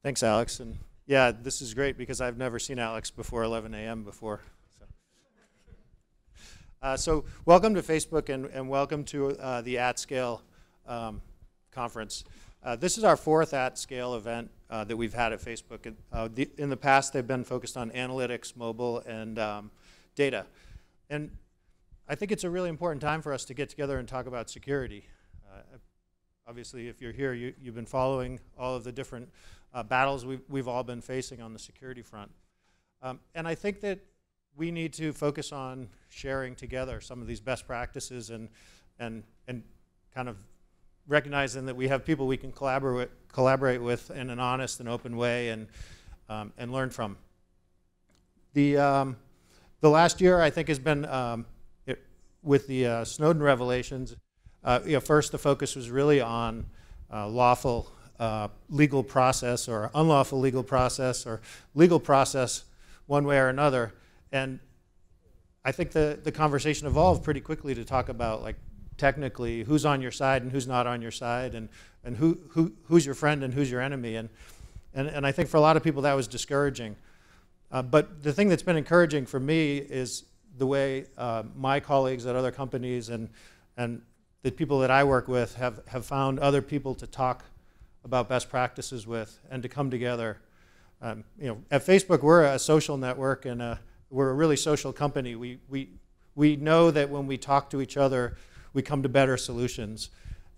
Thanks, Alex. And yeah, this is great because I've never seen Alex before 11 a.m. before. So welcome to Facebook and welcome to the AtScale conference. This is our fourth AtScale event that we've had at Facebook. In the past, they've been focused on analytics, mobile, and data. And I think it's a really important time for us to get together and talk about security. Obviously, if you're here, you've been following all of the different battles we've all been facing on the security front. And I think that we need to focus on sharing together some of these best practices and kind of recognizing that we have people we can collaborate with in an honest and open way and learn from. The last year, I think, has been with the Snowden revelations. First, the focus was really on lawful legal process or unlawful legal process or legal process one way or another. And I think the conversation evolved pretty quickly to talk about, like, technically who's on your side and who's not on your side, and who's your friend and who's your enemy. And I think for a lot of people that was discouraging. But the thing that's been encouraging for me is the way my colleagues at other companies and the people that I work with have found other people to talk about best practices with and to come together. At Facebook, we're a social network and we're a really social company. We know that when we talk to each other, we come to better solutions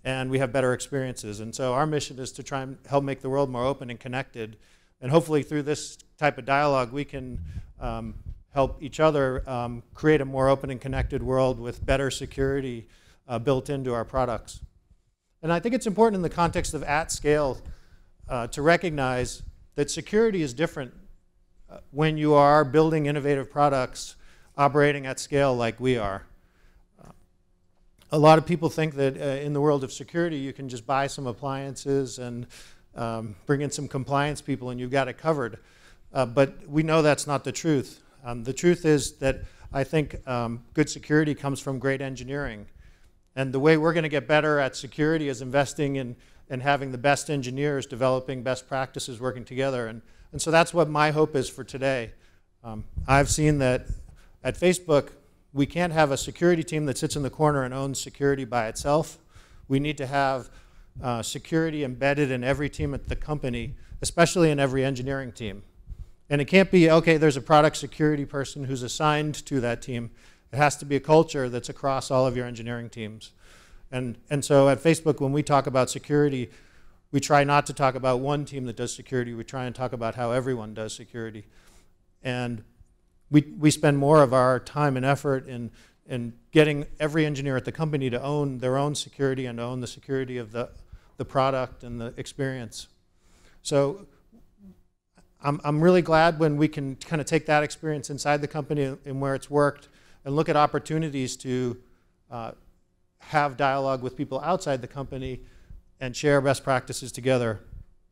and we have better experiences. And so our mission is to try and help make the world more open and connected. And hopefully through this type of dialogue, we can help each other create a more open and connected world with better security built into our products. And I think it's important in the context of AtScale to recognize that security is different when you are building innovative products operating at scale like we are. A lot of people think that in the world of security you can just buy some appliances and bring in some compliance people and you've got it covered. But we know that's not the truth. The truth is that I think good security comes from great engineering. And the way we're going to get better at security is investing in having the best engineers developing best practices working together. And so that's what my hope is for today. I've seen that at Facebook, we can't have a security team that sits in the corner and owns security by itself. We need to have security embedded in every team at the company, especially in every engineering team. And it can't be, okay, there's a product security person who's assigned to that team. It has to be a culture that's across all of your engineering teams. And so at Facebook, when we talk about security, we try not to talk about one team that does security. We try and talk about how everyone does security. And we spend more of our time and effort in getting every engineer at the company to own their own security and to own the security of the product and the experience. So I'm really glad when we can kind of take that experience inside the company and where it's worked and look at opportunities to have dialogue with people outside the company and share best practices together.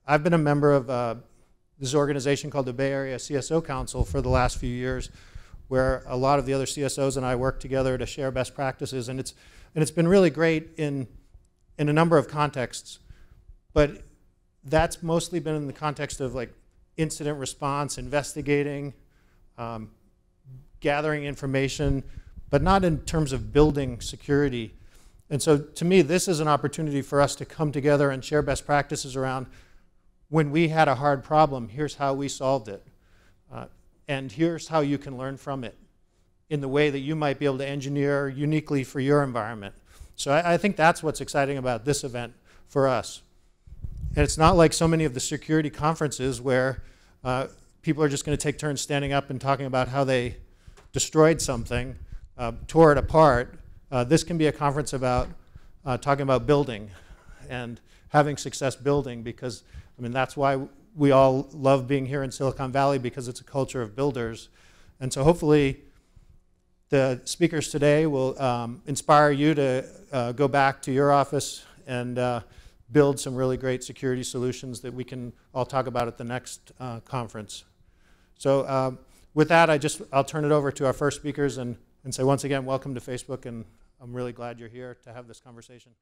I've been a member of this organization called the Bay Area CSO Council for the last few years, where a lot of the other CSOs and I work together to share best practices, and it's been really great in a number of contexts. But that's mostly been in the context of, like, incident response, investigating, gathering information, but not in terms of building security. And so to me, this is an opportunity for us to come together and share best practices around when we had a hard problem, here's how we solved it. And here's how you can learn from it in the way that you might be able to engineer uniquely for your environment. So I think that's what's exciting about this event for us. And it's not like so many of the security conferences where people are just going to take turns standing up and talking about how they destroyed something, tore it apart. This can be a conference about talking about building and having success building, because, I mean, that's why we all love being here in Silicon Valley, because it's a culture of builders. And so hopefully the speakers today will inspire you to go back to your office and build some really great security solutions that we can all talk about at the next conference. So with that, I'll turn it over to our first speakers and say once again, welcome to Facebook, and I'm really glad you're here to have this conversation.